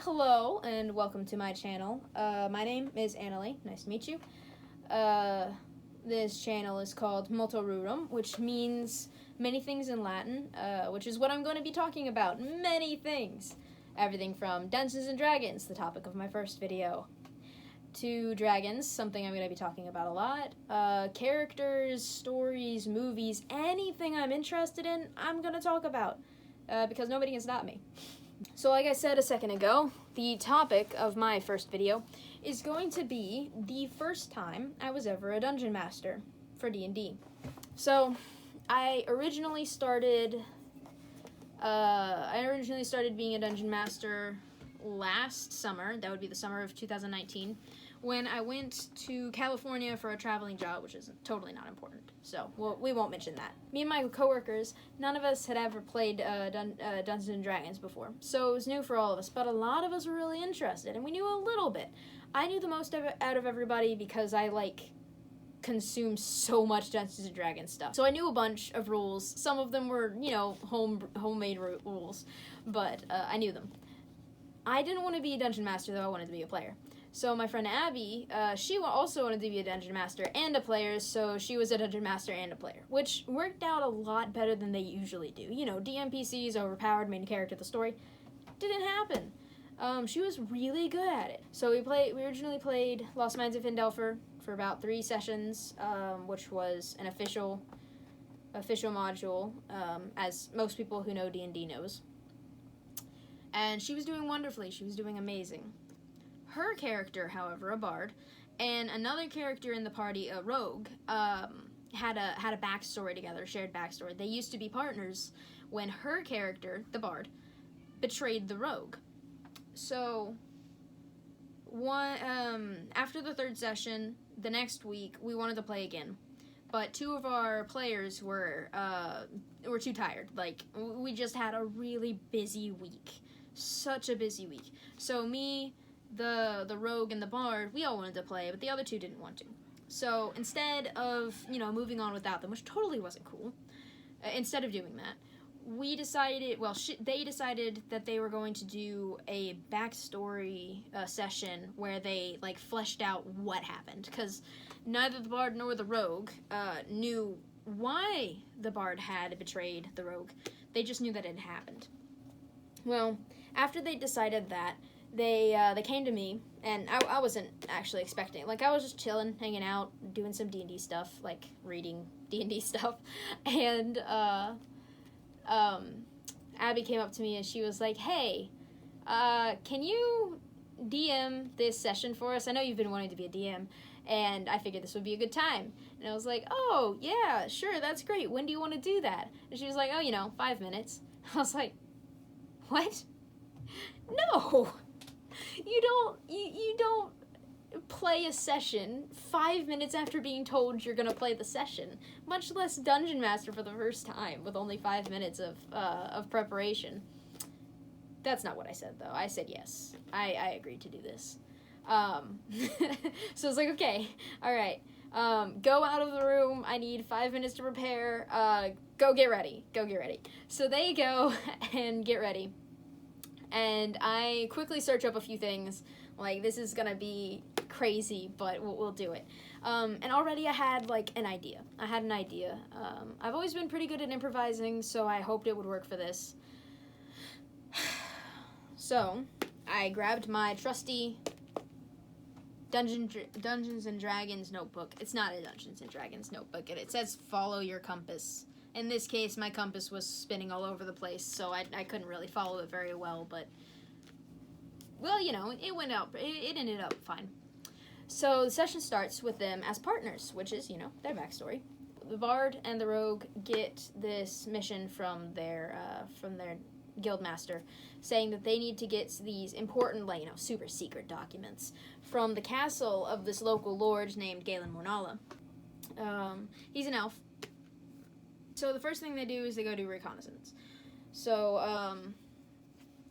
hello and welcome to my channel. My name is Annalie. Nice to meet you. This channel is called Multo Rurum, which means many things in Latin, which is what I'm going to be talking about. Many things. Everything from Dungeons and Dragons, the topic of my first video, to dragons, something I'm going to be talking about a lot. Characters, stories, movies, anything I'm interested in, I'm going to talk about, because nobody can stop me. So like I said a second ago, the topic of my first video is going to be the first time I was ever a dungeon master for D&D. So I originally started being a dungeon master last summer. That would be the summer of 2019, when I went to California for a traveling job, which is totally not important. So we won't mention that. Me and my coworkers, none of us had ever played Dungeons and Dragons before, so it was new for all of us, but a lot of us were really interested, and we knew a little bit. I knew the most out of everybody because I, consume so much Dungeons and Dragons stuff. So I knew a bunch of rules. Some of them were, homemade rules, but I knew them. I didn't want to be a dungeon master, though. I wanted to be a player. So my friend Abby, she also wanted to be a dungeon master and a player, so she was a dungeon master and a player, which worked out a lot better than they usually do. DMPCs, overpowered main character of the story. Didn't happen. She was really good at it. So we originally played Lost Mines of Findelfer for about 3 sessions, which was an official module, as most people who know D&D knows. And she was doing wonderfully. She was doing amazing. Her character, however, a bard, and another character in the party, a rogue, had a backstory together, shared backstory. They used to be partners when her character, the bard, betrayed the rogue. So, after the 3rd session, the next week, we wanted to play again. But 2 of our players were too tired. We just had a really busy week. Such a busy week. So me, the rogue, and the bard, we all wanted to play, but the other 2 didn't want to. So instead of, moving on without them, which totally wasn't cool, instead of doing that, we decided, they decided that they were going to do a backstory session where they, fleshed out what happened, because neither the bard nor the rogue knew why the bard had betrayed the rogue. They just knew that it had happened. Well, after they decided that, they came to me, and I wasn't actually expecting it. I was just chilling, hanging out, doing some D&D stuff, reading D&D stuff, and Abby came up to me and she was like, "Hey, can you DM this session for us? I know you've been wanting to be a DM, and I figured this would be a good time." And I was like, "Oh, yeah, sure, that's great. When do you want to do that?" And she was like, "Oh, 5 minutes." I was like, "What? No! You don't play a session 5 minutes after being told you're gonna play the session, much less Dungeon Master for the first time with only 5 minutes of preparation." That's not what I said, though. I said yes. I agreed to do this. So I was like, okay, all right. Go out of the room. I need 5 minutes to prepare. Go get ready. So they go and get ready. And I quickly search up a few things. This is gonna be crazy, but we'll do it. And already I had, an idea. I've always been pretty good at improvising, so I hoped it would work for this. So, I grabbed my trusty Dungeons and Dragons notebook. It's not a Dungeons and Dragons notebook, and it says follow your compass. In this case, my compass was spinning all over the place, so I couldn't really follow it very well, but, it went out, it ended up fine. So the session starts with them as partners, which is, their backstory. The bard and the rogue get this mission from their guild master, saying that they need to get these important, super secret documents from the castle of this local lord named Galen Mornala. He's an elf. So the first thing they do is they go do reconnaissance. So,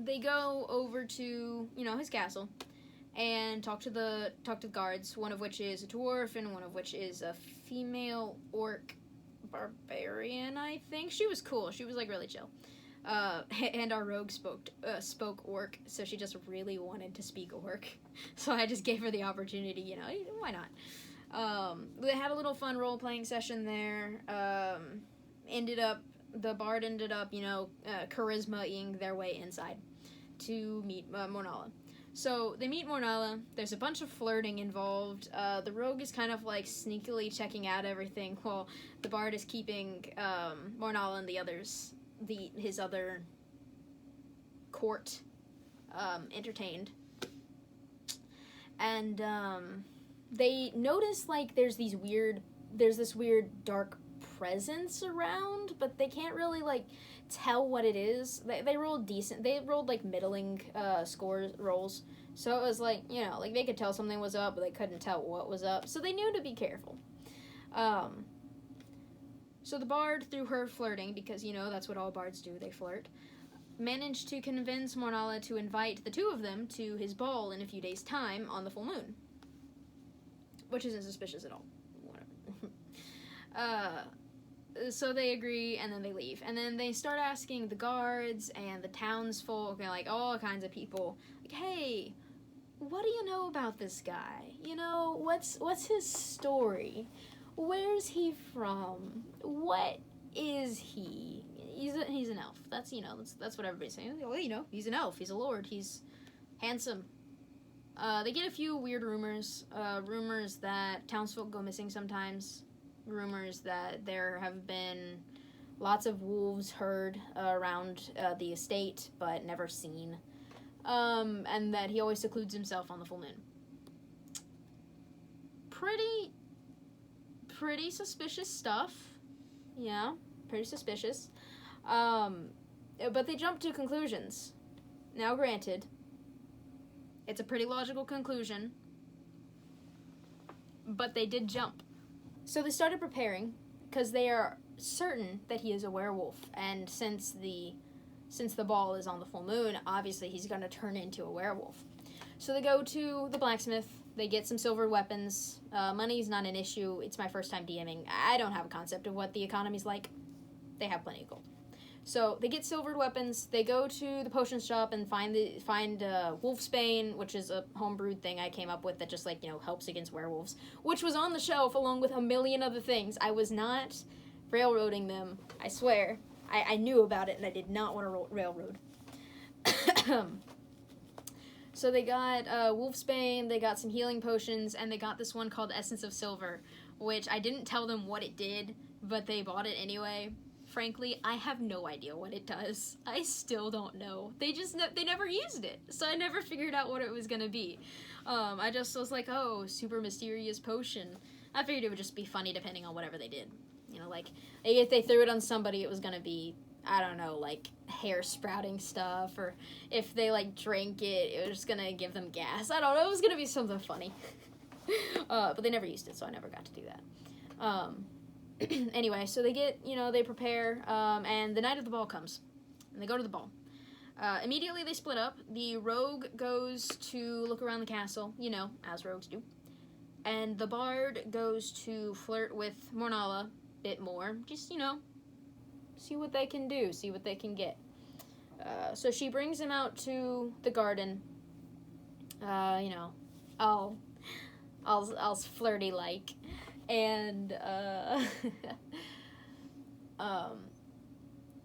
they go over to, his castle and talk to the guards, one of which is a dwarf and one of which is a female orc barbarian, I think. She was cool. She was, really chill. And our rogue spoke orc, so she just really wanted to speak orc. So I just gave her the opportunity, you know, why not? They had a little fun role-playing session there. The bard ended up, you know, charisma-ing their way inside to meet Mornala. So they meet Mornala. There's a bunch of flirting involved. The rogue is kind of like sneakily checking out everything while the bard is keeping Mornala and his other court entertained. And they notice like there's this weird dark presence around, but they can't really like tell what it is. They rolled decent. They rolled like middling rolls. So it was like, you know, like they could tell something was up, but they couldn't tell what was up. So they knew to be careful. So the bard, through her flirting, because, you know, that's what all bards do, they flirt, managed to convince Mornala to invite the two of them to his ball in a few days' time on the full moon. Which isn't suspicious at all. Whatever. So they agree, and then they leave. And then they start asking the guards and the townsfolk and, like, all kinds of people, like, hey, what do you know about this guy? You know, what's his story? Where's he from? What is he? He's an elf. That's, you know, that's what everybody's saying. Well, you know, he's an elf. He's a lord. He's handsome. They get a few weird rumors. Rumors that townsfolk go missing sometimes. Rumors that there have been lots of wolves heard around the estate, but never seen. And that he always secludes himself on the full moon. Pretty suspicious stuff. Yeah, pretty suspicious. But they jump to conclusions. Now, granted, it's a pretty logical conclusion, but they did jump. So they started preparing, because they are certain that he is a werewolf, and since the ball is on the full moon, obviously he's going to turn into a werewolf. So they go to the blacksmith, they get some silver weapons. Money's not an issue. It's my first time DMing. I don't have a concept of what the economy's like. They have plenty of gold. So they get silvered weapons. They go to the potion shop and find Wolfsbane, which is a homebrewed thing I came up with that just, like, you know, helps against werewolves, which was on the shelf along with a million other things. I was not railroading them, I swear. I knew about it, and I did not want to railroad. So they got Wolfsbane, they got some healing potions, and they got this one called Essence of Silver, which I didn't tell them what it did, but they bought it anyway. Frankly, I have no idea what it does. I still don't know. They never used it, so I never figured out what it was gonna be. I just was like, oh, super mysterious potion. I figured it would just be funny depending on whatever they did. You know, like, if they threw it on somebody, it was gonna be, I don't know, like, hair sprouting stuff, or if they, like, drank it, it was just gonna give them gas. I don't know, it was gonna be something funny. But they never used it, so I never got to do that. Anyway, so they prepare, and the night of the ball comes, and they go to the ball. Immediately they split up. The rogue goes to look around the castle, you know, as rogues do. And the bard goes to flirt with Mornala a bit more, just, you know, see what they can do, see what they can get. So she brings him out to the garden, you know, all flirty-like. And,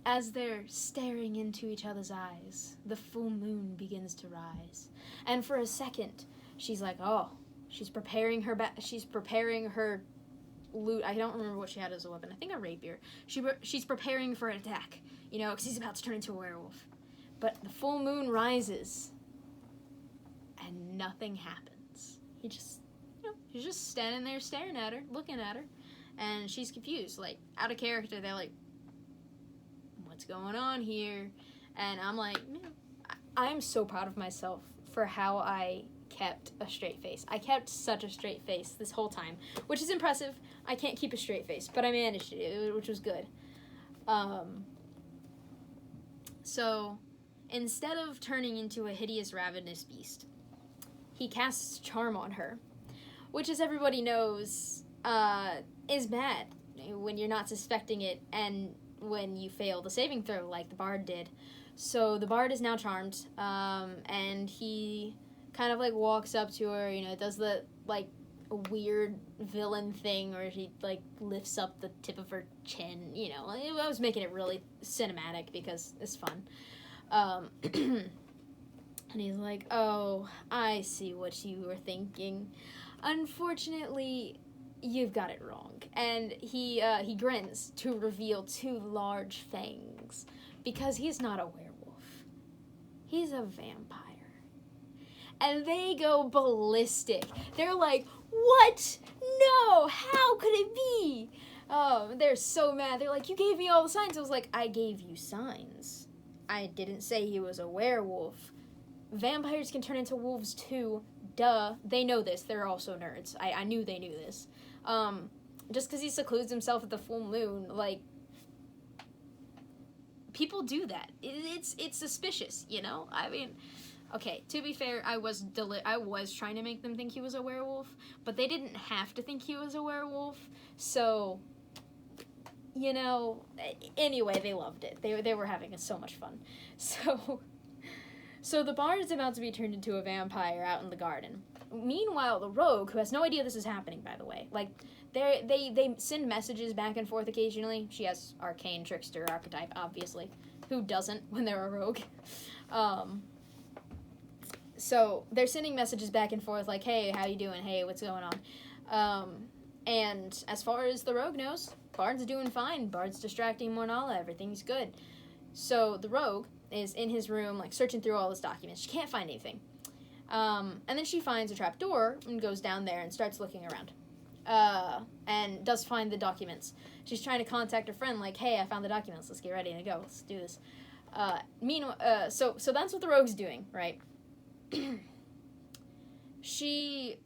as they're staring into each other's eyes, the full moon begins to rise. And for a second, she's like, oh, she's preparing her loot. I don't remember what she had as a weapon. I think a rapier. She's preparing for an attack, you know, because he's about to turn into a werewolf. But the full moon rises, and nothing happens. She's just standing there staring at her, looking at her, and she's confused, like, out of character. They're like, what's going on here? And I'm like, I'm so proud of myself for how I kept a straight face. I kept such a straight face this whole time, which is impressive. I can't keep a straight face, but I managed it, which was good. So, instead of turning into a hideous, ravenous beast, he casts charm on her, which, as everybody knows, is bad when you're not suspecting it, and when you fail the saving throw like the bard did. So the bard is now charmed, and he kind of, like, walks up to her, does the, like, weird villain thing where he, like, lifts up the tip of her chin, I was making it really cinematic because it's fun. And he's like, oh, I see what you were thinking. Unfortunately, you've got it wrong. And he grins to reveal 2 large fangs, because he's not a werewolf. He's a vampire. And they go ballistic. They're like, what? No, how could it be? Oh, they're so mad. They're like, you gave me all the signs. I was like, I gave you signs. I didn't say he was a werewolf. Vampires can turn into wolves too. Duh. They know this. They're also nerds. I knew they knew this. Just because he secludes himself at the full moon, like, people do that. It's suspicious, I mean, okay, to be fair, I was trying to make them think he was a werewolf, but they didn't have to think he was a werewolf, so, anyway, they loved it. They were having so much fun. So the bard is about to be turned into a vampire out in the garden. Meanwhile, the rogue, who has no idea this is happening, by the way, like, they send messages back and forth occasionally. She has arcane trickster archetype, obviously. Who doesn't when they're a rogue? So they're sending messages back and forth like, hey, how you doing? Hey, what's going on? And as far as the rogue knows, Bard's doing fine. Bard's distracting Mornala. Everything's good. So the rogue is in his room, like, searching through all his documents. She can't find anything. And then she finds a trap door and goes down there and starts looking around. And does find the documents. She's trying to contact her friend, like, hey, I found the documents. Let's get ready to go. Let's do this. Meanwhile, so that's what the rogue's doing, right? She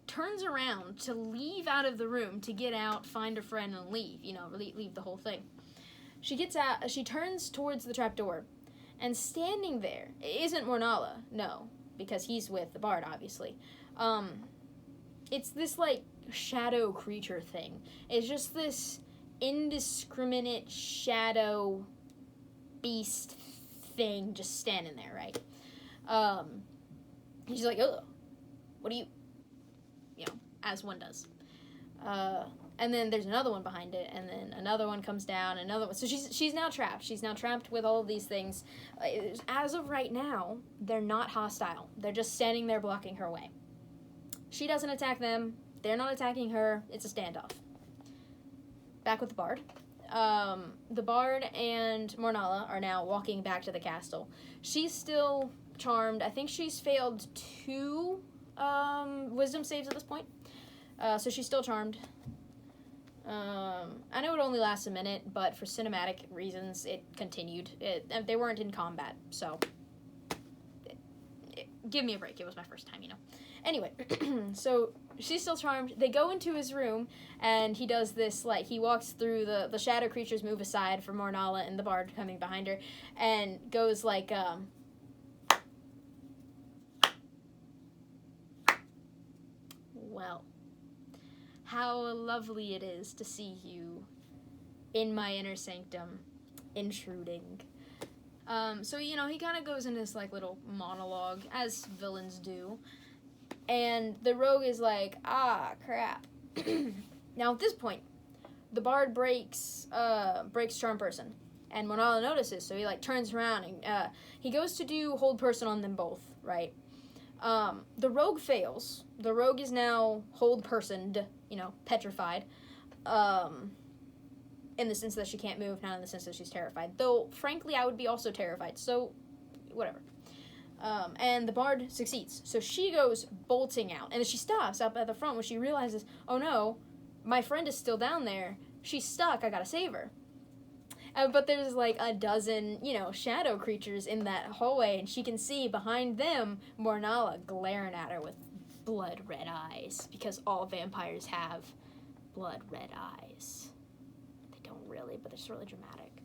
turns around to leave out of the room, to get out, find her friend, and leave, leave the whole thing. She gets out, she turns towards the trapdoor, and standing there isn't Mornala, no, because he's with the bard, obviously. It's this, like, shadow creature thing. It's just this indiscriminate shadow beast thing just standing there, right? She's like, ugh, what do you, as one does. And then there's another one behind it, and then another one comes down, another one. So she's now trapped. She's now trapped with all of these things. As of right now, they're not hostile. They're just standing there blocking her way. She doesn't attack them. They're not attacking her. It's a standoff. Back with the bard. The bard and Mornala are now walking back to the castle. She's still charmed. I think she's failed 2 wisdom saves at this point. So she's still charmed. I know it only lasts a minute, but for cinematic reasons, it continued. They weren't in combat, so give me a break. It was my first time, Anyway, so she's still charmed. They go into his room, and he does this, like, he walks through, the shadow creatures move aside for Mornala and the bard coming behind her, and goes like, well, how lovely it is to see you in my inner sanctum, intruding. So, he kind of goes in this, like, little monologue, as villains do. And the rogue is like, ah, crap. Now, at this point, the bard breaks charm person. And Mornala notices, so he, like, turns around, and he goes to do hold person on them both, right? The rogue fails. The rogue is now hold personed, petrified. In the sense that she can't move, not in the sense that she's terrified. Though, frankly, I would be also terrified, so whatever. And the bard succeeds. So she goes bolting out. And she stops up at the front when she realizes, oh no, my friend is still down there. She's stuck. I gotta save her. But there's like a dozen, shadow creatures in that hallway. And she can see behind them Mornala glaring at her with blood red eyes. Because all vampires have blood red eyes. They don't really, but they're just really dramatic.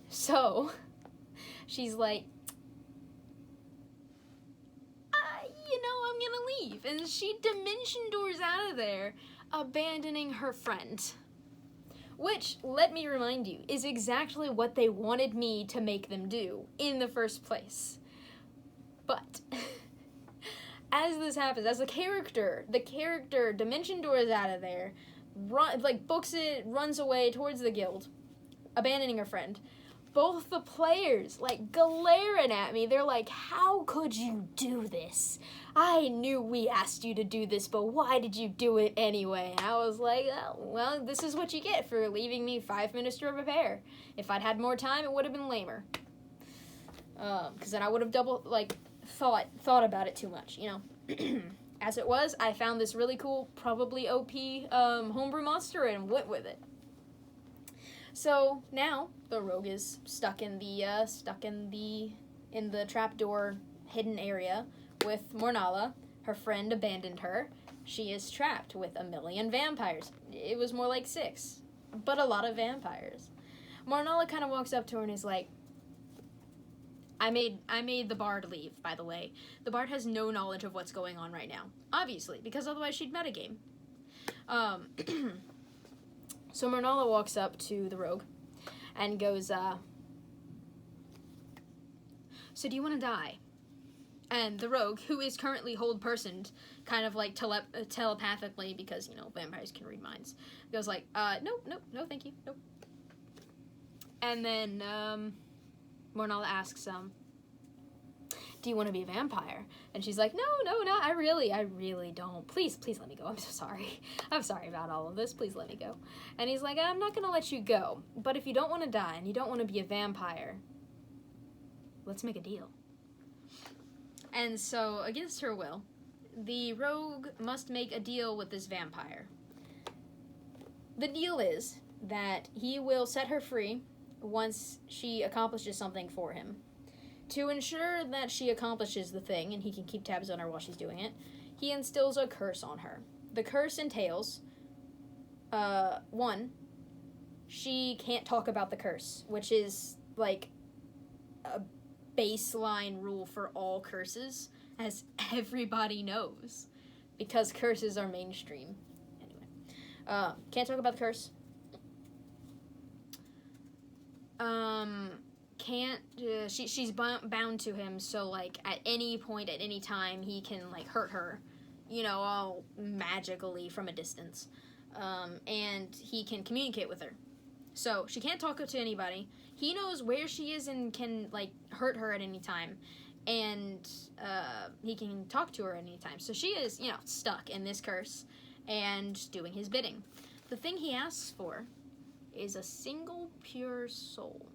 So she's like, I'm gonna leave. And she dimension doors out of there, abandoning her friend. Which, let me remind you, is exactly what they wanted me to make them do in the first place. But as this happens, as the character, Dimension Door is out of there, books it, runs away towards the guild, abandoning her friend. Both the players, glaring at me. They're like, how could you do this? I knew we asked you to do this, but why did you do it anyway? And I was like, oh, well, this is what you get for leaving me 5 minutes to prepare. If I'd had more time, it would have been lamer. Because then I would have thought about it too much, you know. As it was, I found this really cool, probably OP homebrew monster and went with it. So now the rogue is stuck in the trapdoor hidden area with Mornalla. Her friend abandoned her. She is trapped with 1 million vampires. It was more like 6, but a lot of vampires. Mornalla kind of walks up to her and is like, I made the bard leave, by the way. The bard has no knowledge of what's going on right now, obviously, because otherwise she'd metagame. So Mornalla walks up to the rogue and goes, so do you want to die? And the rogue, who is currently hold-personed, kind of telepathically, because, you know, vampires can read minds, goes like, no, thank you, nope. And then Mornalla asks, do you want to be a vampire? And she's like, no, I really don't. Please let me go. I'm so sorry. I'm sorry about all of this. Please let me go. And he's like, I'm not going to let you go. But if you don't want to die and you don't want to be a vampire, let's make a deal. And so, against her will, the rogue must make a deal with this vampire. The deal is that he will set her free once she accomplishes something for him. To ensure that she accomplishes the thing, and he can keep tabs on her while she's doing it, he instills a curse on her. The curse entails, 1, she can't talk about the curse, which is, like, a baseline rule for all curses, as everybody knows, because curses are mainstream. Anyway, can't talk about the curse. She's bound to him, so, like, at any point, at any time, he can, like, hurt her, you know, all magically from a distance, and he can communicate with her. So, she can't talk to anybody. He knows where she is and can, like, hurt her at any time, and, he can talk to her at any time. So she is, you know, stuck in this curse and doing his bidding. The thing he asks for is a single pure soul.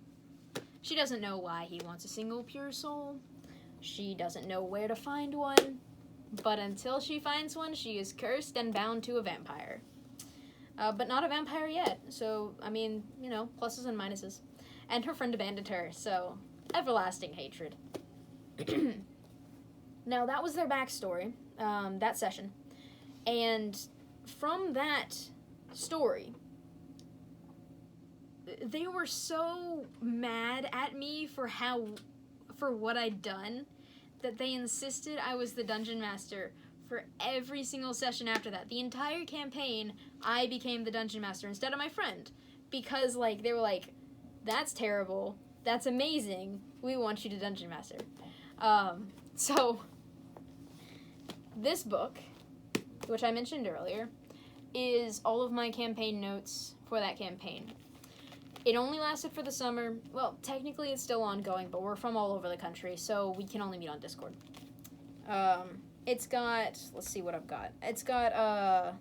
She doesn't know why he wants a single pure soul. She doesn't know where to find one. But until she finds one, she is cursed and bound to a vampire. But not a vampire yet. So, I mean, you know, pluses and minuses. And her friend abandoned her, so everlasting hatred. Now, that was their backstory, that session. And from that story, they were so mad at me for what I'd done that they insisted I was the dungeon master for every single session after that. The entire campaign, I became the dungeon master instead of my friend. Because, like, they were like, that's terrible, that's amazing, we want you to dungeon master. So, this book, which I mentioned earlier, is all of my campaign notes for that campaign. It only lasted for the summer. Well, technically it's still ongoing, but we're from all over the country, so we can only meet on Discord. It's got, let's see what I've got. It's got,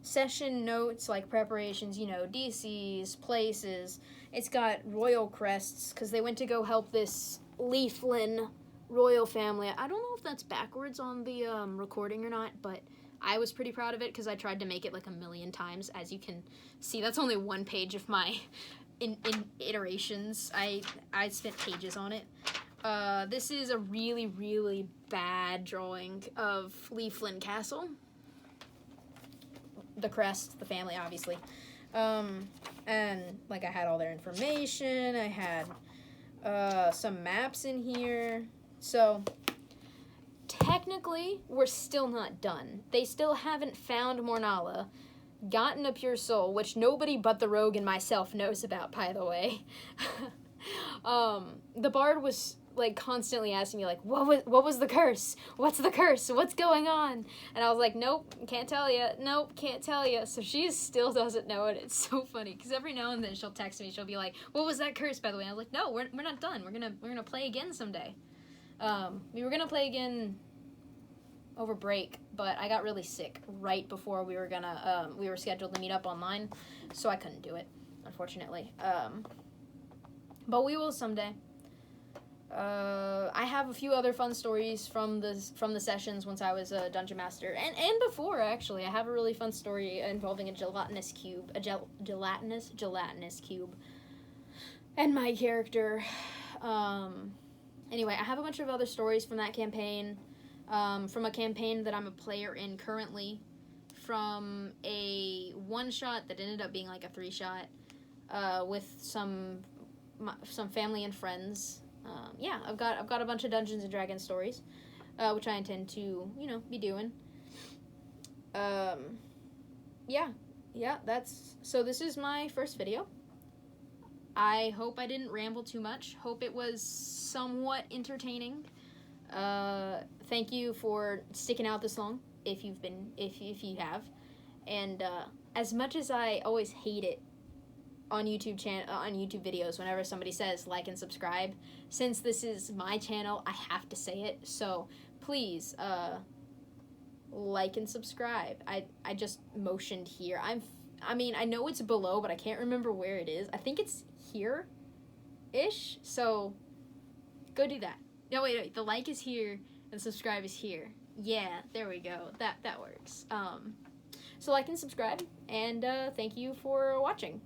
session notes, like preparations, you know, DCs, places. It's got royal crests, because they went to go help this Leaflin royal family. I don't know if that's backwards on the, recording or not, but I was pretty proud of it, because I tried to make it, like, 1,000,000 times. As you can see, that's only one page of my in iterations. I spent pages on it. This is a really, really bad drawing of Leaflin Castle. The crest, the family, obviously. And, like, I had all their information. I had some maps in here. So, technically, we're still not done. They still haven't found Mornalla. gotten a pure soul, which nobody but the rogue and myself knows about, by the way. The bard was like constantly asking me like, what was the curse? What's the curse? What's going on? And I was like, nope, can't tell you. Nope, can't tell you. So she still doesn't know it. It's so funny because every now and then she'll text me. She'll be like, what was that curse, by the way? And I was like, no, we're not done. We're gonna play again someday. We were gonna play again over break, but I got really sick right before we were scheduled to meet up online, so I couldn't do it, unfortunately. But we will someday. I have a few other fun stories from the sessions once I was a dungeon master, and before, actually. I have a really fun story involving a gelatinous cube, gelatinous cube, and my character. Anyway, I have a bunch of other stories from that campaign, from a campaign that I'm a player in currently, from a one-shot that ended up being like a 3-shot, with some family and friends. Yeah, I've got a bunch of Dungeons and Dragons stories, which I intend to, be doing. Yeah, so this is my first video. I hope I didn't ramble too much. Hope it was somewhat entertaining. Thank you for sticking out this long, if you have. And as much as I always hate it on YouTube videos whenever somebody says like and subscribe, since this is my channel, I have to say it. So please like and subscribe. I just motioned here. I know it's below, but I can't remember where it is. I think it's here ish. So go do that. No, wait, the like is here and subscribe is here. Yeah, there we go. That works. So like and subscribe, and thank you for watching.